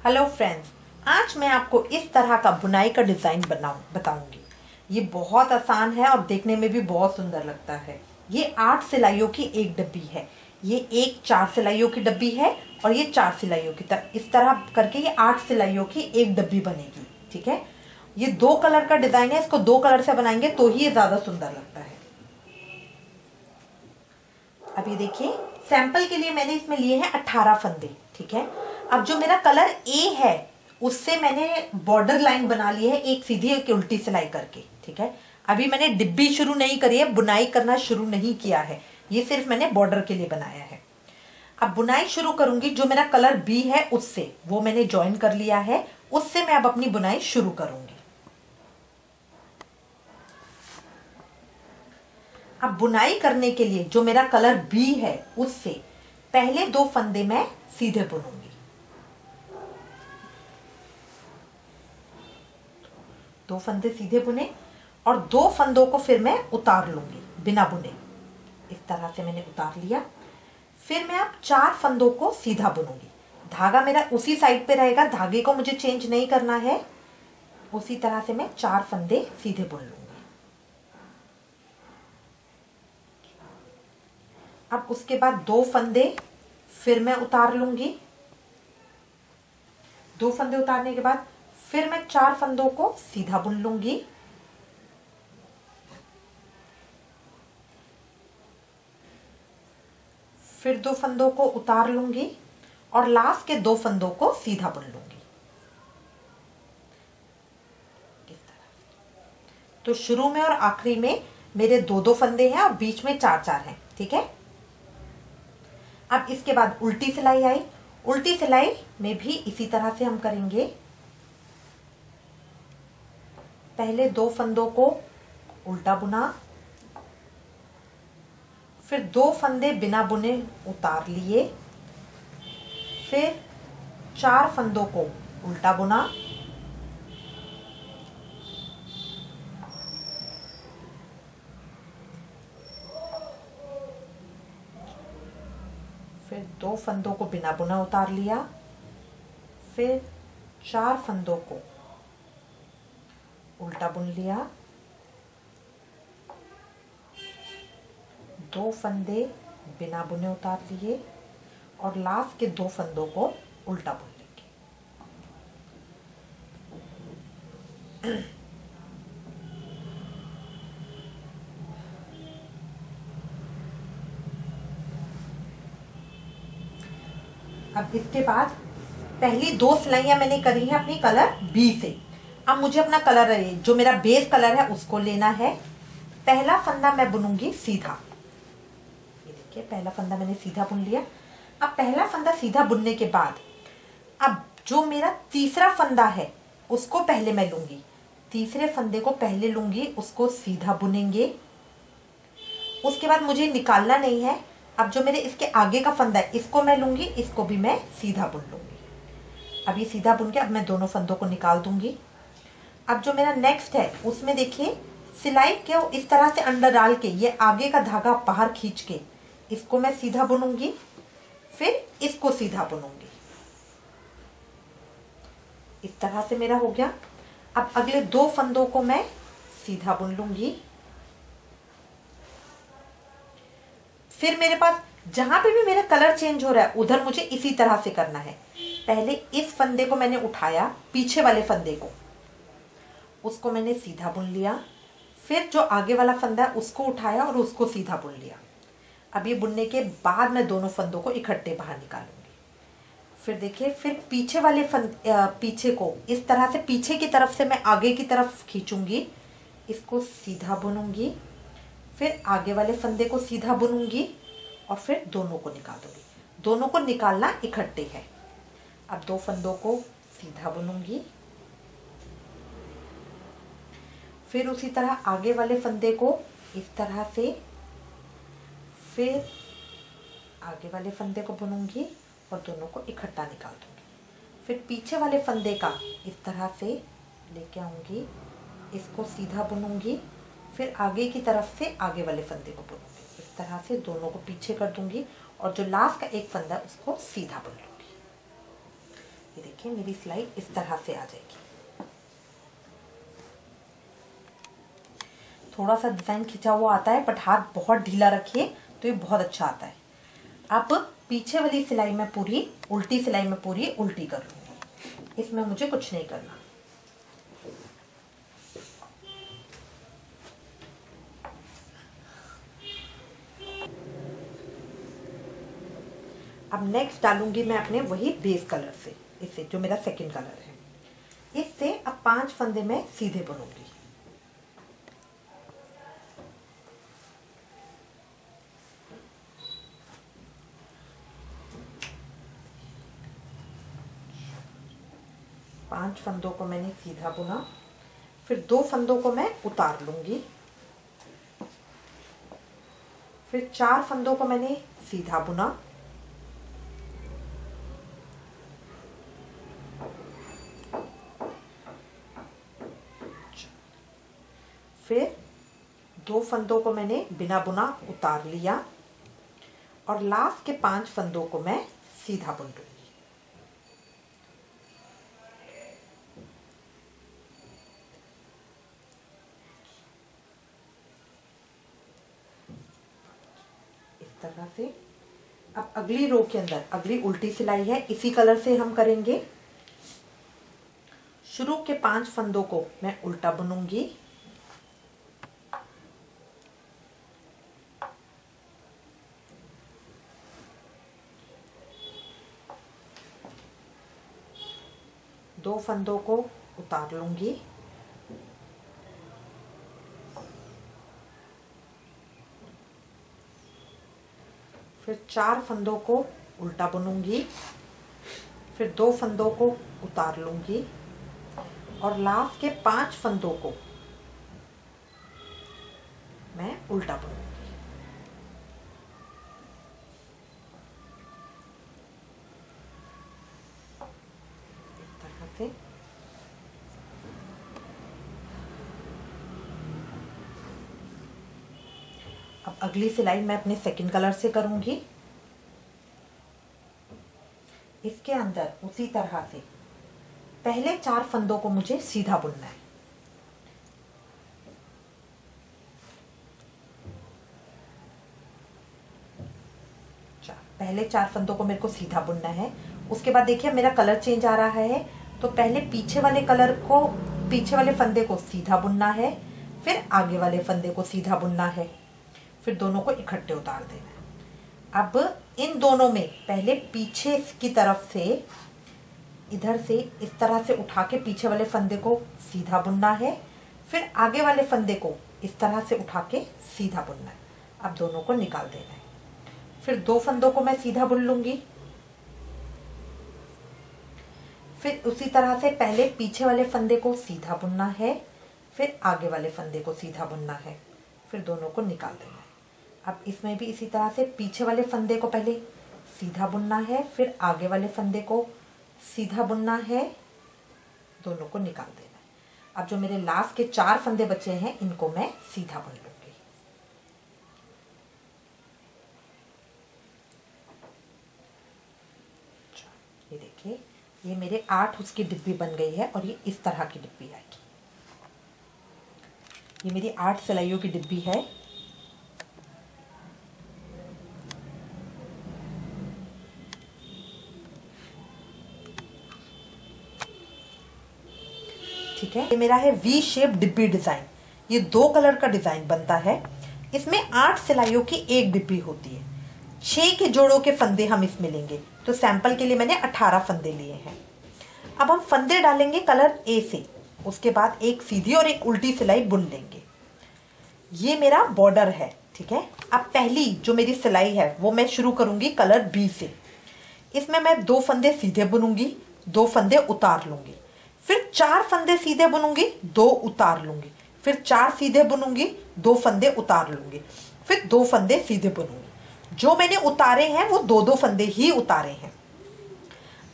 Hello friends, आज मैं आपको इस तरह का बुनाई का डिज़ाइन बताऊंगी। ये बहुत आसान है और देखने में भी बहुत सुंदर लगता है। ये 8 सिलाइयों की एक डब्बी है। ये एक 4 सिलाइयों की डब्बी है और ये 4 सिलाइयों की इस तरह करके ये 8 सिलाइयों की एक डब्बी बनेगी। ठीक है, ये 2 कलर का डिज़ाइन है। इसको 2 कलर से बनाएंगे तो ही ये ज़्यादा सुंदर लगता है। अब ये देखिए, सैंपल के लिए मैंने इसमें लिए हैं 18 फंदे। ठीक है, अब जो मेरा कलर ए है उससे मैंने बॉर्डर लाइन बना ली है, एक सीधी एक उल्टी सिलाई करके। ठीक है, अभी मैंने डिब्बी शुरू नहीं करी है, बुनाई करना शुरू नहीं किया है, ये सिर्फ मैंने बॉर्डर के लिए बनाया है। अब बुनाई शुरू करूंगी। जो मेरा कलर बी है उससे, वो मैंने ज्वाइन कर लिया है, उससे मैं अब अपनी बुनाई शुरू करूंगी। अब बुनाई करने के लिए जो मेरा कलर बी है उससे पहले 2 फंदे मैं सीधे बुनूंगी। 2 फंदे सीधे बुने और 2 फंदों को फिर मैं उतार लूंगी बिना बुने। इस तरह से मैंने उतार लिया। फिर मैं अब 4 फंदों को सीधा बुनूंगी। धागा मेरा उसी साइड पे रहेगा, धागे को मुझे चेंज नहीं करना है। उसी तरह से मैं 4 फंदे सीधे बुन लूंगी। अब उसके बाद 2 फंदे फिर मैं उतार लूंगी। 2 फंदे उतारने के बाद फिर मैं 4 फंदों को सीधा बुन लूंगी। फिर 2 फंदों को उतार लूंगी और लास्ट के 2 फंदों को सीधा बुन लूंगी। इस तरह। तो शुरू में और आखिरी में मेरे 2-2 फंदे हैं और बीच में 4-4 हैं। ठीक है, अब इसके बाद उल्टी सिलाई आई। उल्टी सिलाई में भी इसी तरह से हम करेंगे। पहले 2 फंदों को उल्टा बुना, फिर 2 फंदे बिना बुने उतार लिए, फिर 4 फंदों को उल्टा बुना, फिर 2 फंदों को बिना बुना उतार लिया, फिर 4 फंदों को उल्टा बुन लिया, 2 फंदे बिना बुने उतार लिए और लास्ट के 2 फंदों को उल्टा बुन लेंगे। अब इसके बाद पहली 2 सिलाइयां मैंने करी हैं अपनी कलर बी से। अब मुझे अपना कलर जो मेरा बेस कलर है उसको लेना है। पहला फंदा मैं बुनूंगी सीधा। ये देखिए, पहला फंदा मैंने सीधा बुन लिया। अब पहला फंदा सीधा बुनने के बाद अब जो मेरा तीसरा फंदा है उसको पहले मैं लूंगी। तीसरे फंदे को पहले लूंगी, उसको सीधा बुनेंगे। उसके बाद मुझे निकालना नहीं है। अब जो मेरे इसके आगे का फंदा है इसको मैं लूंगी, इसको भी मैं सीधा बुन लूंगी। अब ये सीधा बुन के अब मैं दोनों फंदों को निकाल दूंगी। अब जो मेरा नेक्स्ट है उसमें देखिए, सिलाई को इस तरह से अंदर डाल के ये आगे का धागा बाहर खींच के इसको मैं सीधा बुनूंगी, फिर इसको सीधा बुनूंगी। इस तरह से मेरा हो गया। अब अगले 2 फंदों को मैं सीधा बुन लूंगी। फिर मेरे पास जहां पे भी मेरा कलर चेंज हो रहा है उधर मुझे इसी तरह से करना है। पहले इस फंदे को मैंने उठाया, पीछे वाले फंदे को, उसको मैंने सीधा बुन लिया। फिर जो आगे वाला फंदा है उसको उठाया और उसको सीधा बुन लिया। अब ये बुनने के बाद मैं दोनों फंदों को इकट्ठे बाहर निकालूंगी। फिर देखिए, फिर पीछे वाले पीछे को इस तरह से पीछे की तरफ से मैं आगे की तरफ खींचूंगी, इसको सीधा बुनूंगी, फिर आगे वाले फंदे को सीधा बुनूंगी और फिर दोनों को निकाल दूंगी। दोनों को निकालना इकट्ठे है। अब 2 फंदों को सीधा बुनूंगी, फिर उसी तरह आगे वाले फंदे को इस तरह से, फिर आगे वाले फंदे को बुनूंगी और दोनों को इकट्ठा निकाल दूंगी। फिर पीछे वाले फंदे का इस तरह से लेके आऊंगी, इसको सीधा बुनूंगी, फिर आगे की तरफ से आगे वाले फंदे को बुनूंगी। इस तरह से दोनों को पीछे कर दूंगी और जो लास्ट का एक फंदा है उसको सीधा बुन लूंगी। ये देखिए मेरी सिलाई इस तरह से आ जाएगी। थोड़ा सा डिजाइन खिंचा हुआ आता है, बट हाथ बहुत ढीला रखिए तो ये बहुत अच्छा आता है। अब पीछे वाली सिलाई में पूरी उल्टी सिलाई में पूरी उल्टी कर लूंगी, इसमें मुझे कुछ नहीं करना। अब नेक्स्ट डालूंगी मैं अपने वही बेस कलर से, इससे जो मेरा सेकंड कलर है, इससे अब 5 फंदे में सीधे बुनूंगी। पांच फंदों को मैंने सीधा बुना, फिर 2 फंदों को मैं उतार लूंगी, फिर 4 फंदों को मैंने सीधा बुना, फिर 2 फंदों को मैंने बिना बुना उतार लिया, और लास्ट के 5 फंदों को मैं सीधा बुन लूंगी। इस तरह से। अब अगली रो के अंदर अगली उल्टी सिलाई है, इसी कलर से हम करेंगे। शुरू के 5 फंदों को मैं उल्टा बुनूंगी, दो फंदों को उतार लूंगी, फिर 4 फंदों को उल्टा बुनूंगी, फिर 2 फंदों को उतार लूंगी, और लास्ट के 5 फंदों को मैं उल्टा बुनूंगी। इस तरह से। अब अगली सिलाई मैं अपने सेकंड कलर से करूंगी। इसके अंदर उसी तरह से पहले 4 फंदों को मुझे सीधा बुनना है। पहले 4 फंदों को मेरे को सीधा बुनना है। उसके बाद देखिए मेरा कलर चेंज आ रहा है, तो पहले पीछे वाले पीछे वाले फंदे को सीधा बुनना है, फिर आगे वाले फंदे को सीधा बुनना है, फिर दोनों को इकट्ठे उतार देना है। अब इन दोनों में पहले पीछे की तरफ से इधर से इस तरह से उठा के पीछे वाले फंदे को सीधा बुनना है, फिर आगे वाले फंदे को इस तरह से उठा के सीधा बुनना है। अब दोनों को निकाल देना है। फिर 2 फंदों को मैं सीधा बुन लूंगी, फिर उसी तरह से पहले पीछे वाले फंदे को सीधा बुनना है, फिर आगे वाले फंदे को सीधा बुनना है, फिर दोनों को निकाल देना है। अब इसमें भी इसी तरह से पीछे वाले फंदे को पहले सीधा बुनना है, फिर आगे वाले फंदे को सीधा बुनना है, दोनों को निकाल देना है। अब जो मेरे लास्ट के 4 फंदे बचे हैं, इनको मैं सीधा बुन लूंगी। ये देखिए, ये मेरे 8 उसकी डिब्बी बन गई है, और ये इस तरह की डिब्बी आएगी। ये मेरी 8 सिलाइयों की डिब्बी है। ठीक है, ये मेरा है वी शेप डिब्बी डिजाइन। ये 2 कलर का डिजाइन बनता है। इसमें 8 सिलाइयों की एक डिब्बी होती है। 6 के जोड़ों के फंदे हम इसमें लेंगे, तो सैंपल के लिए मैंने 18 फंदे लिए हैं। अब हम फंदे डालेंगे कलर ए से, उसके बाद एक सीधी और एक उल्टी सिलाई बुन लेंगे। ये मेरा बॉर्डर है। ठीक है, अब पहली जो मेरी सिलाई है वो मैं शुरू करूंगी कलर बी से। इसमें मैं 2 फंदे सीधे बुनूंगी, 2 फंदे उतार लूंगी, फिर 4 फंदे सीधे बुनूंगी, 2 उतार लूंगी, फिर 4 सीधे बुनूंगी, 2 फंदे उतार लूंगी, फिर 2 फंदे सीधे बुनूंगी। जो मैंने उतारे हैं वो 2-2 फंदे ही उतारे हैं।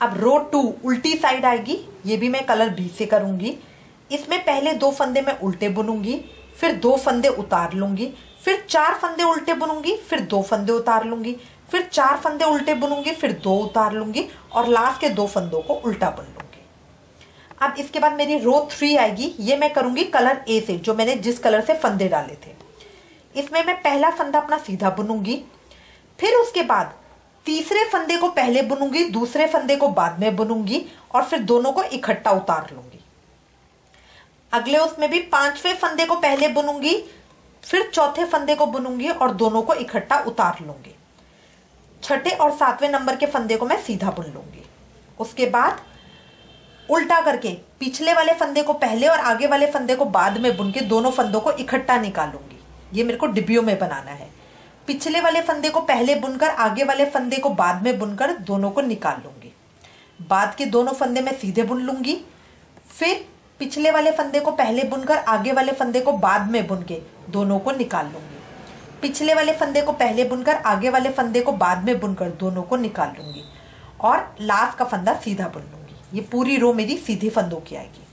अब रो 2 उल्टी साइड आएगी, ये भी मैं कलर बी से करूंगी। इसमें पहले 2 फंदे मैं उल्टे बुनूंगी, फिर 2 फंदे उतार लूंगी, फिर 4 फंदे उल्टे बुनूंगी, फिर 2 फंदे उतार लूंगी, फिर 4 फंदे उल्टे बुनूंगी, फिर 2 उतार लूंगी और लास्ट के 2 फंदों को उल्टा बुन लूंगी। अब इसके बाद मेरी रो 3 आएगी। ये मैं करूंगी कलर ए से, जो मैंने जिस कलर से फंदे डाले थे। इसमें मैं पहला फंदा अपना सीधा बुनूंगी, फिर उसके बाद तीसरे फंदे को पहले बुनूंगी, दूसरे फंदे को बाद में बुनूंगी और फिर दोनों को इकट्ठा उतार लूंगी। अगले उसमें भी 5वें फंदे को पहले बुनूंगी, फिर चौथे फंदे को बुनूंगी और दोनों को इकट्ठा उतार लूंगी। 6ठे और 7वें नंबर के फंदे को मैं सीधा बुन लूंगी। उसके बाद उल्टा करके पिछले वाले फंदे को पहले और आगे वाले फंदे को बाद में बुन के दोनों फंदों को इकट्ठा निकालूंगी। ये मेरे को डिब्बियों में बनाना है। पिछले वाले फंदे को पहले बुनकर आगे वाले फंदे को बाद में बुनकर दोनों को निकाल लूंगी। बाद के दोनों फंदे मैं सीधे बुन लूंगी, फिर पिछले वाले फंदे को पहले बुनकर आगे वाले फंदे को बाद में बुन के दोनों को निकाल लूंगी। पिछले वाले फंदे को पहले बुनकर आगे वाले फंदे को बाद में बुनकर दोनों को निकाल लूंगी और लास्ट का फंदा सीधा बुन लूंगी। ये पूरी रो मेरी सीधे फंदों की आएगी।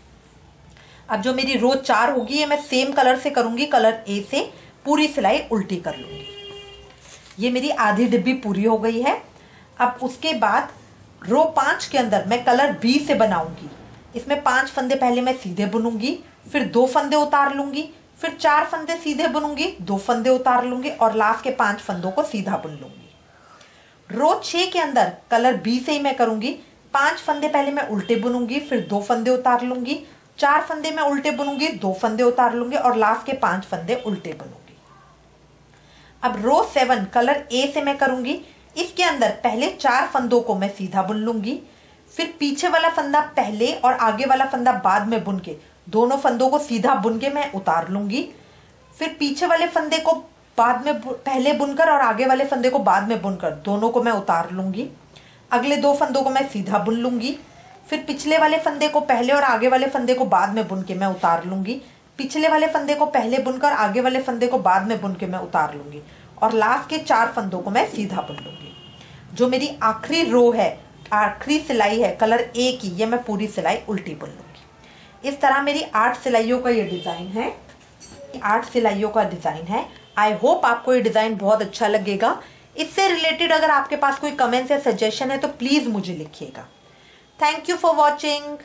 अब जो मेरी रो 4 होगी, ये मैं सेम कलर से करूंगी, कलर ए से पूरी सिलाई उल्टी कर लूंगी। ये मेरी आधी डिब्बी पूरी हो गई है। अब उसके बाद रो 5 के अंदर मैं कलर बी से बनाऊंगी। इसमें 5 फंदे पहले मैं सीधे बुनूंगी, फिर 2 फंदे उतार लूंगी, फिर 4 फंदे सीधे बुनूंगी, 2 फंदे उतार लूंगी और लास्ट के 5 फंदों को सीधा बुन लूंगी। रो 6 के अंदर कलर बी से ही मैं करूंगी। 5 फंदे पहले मैं उल्टे बुनूंगी, फिर 2 फंदे उतार लूंगी, 4 फंदे मैं उल्टे बुनूंगी, 2 फंदे उतार लूंगी और लास्ट के 5 फंदे उल्टे बुनूंगी। अब रो 7 कलर ए से मैं करूंगी। इसके अंदर पहले 4 फंदों को मैं सीधा बुन लूंगी, फिर पीछे वाला फंदा पहले और आगे वाला फंदा बाद में बुन के दोनों फंदों को सीधा बुन के मैं उतार लूंगी। फिर पीछे वाले फंदे को बाद में पहले बुनकर और आगे वाले फंदे को बाद में बुनकर दोनों को मैं उतार लूंगी। अगले 2 फंदों को मैं सीधा बुन लूंगी, फिर पिछले वाले फंदे को पहले और आगे वाले फंदे को बाद में बुन के मैं उतार लूंगी। पिछले वाले फंदे को पहले बुनकर आगे वाले फंदे को बाद में बुन के मैं उतार लूंगी और लास्ट के 4 फंदों को मैं सीधा बुन लूंगी। जो मेरी आखिरी रो है, आखिरी सिलाई है कलर ए की, ये मैं पूरी सिलाई उल्टी बुन लूंगी। इस तरह मेरी 8 सिलाइयों का ये डिजाइन है। 8 सिलाइयों का डिजाइन है। आई होप आपको ये डिजाइन बहुत अच्छा लगेगा। इससे रिलेटेड अगर आपके पास कोई कमेंट्स या सजेशन है तो प्लीज मुझे लिखिएगा। Thank you for watching.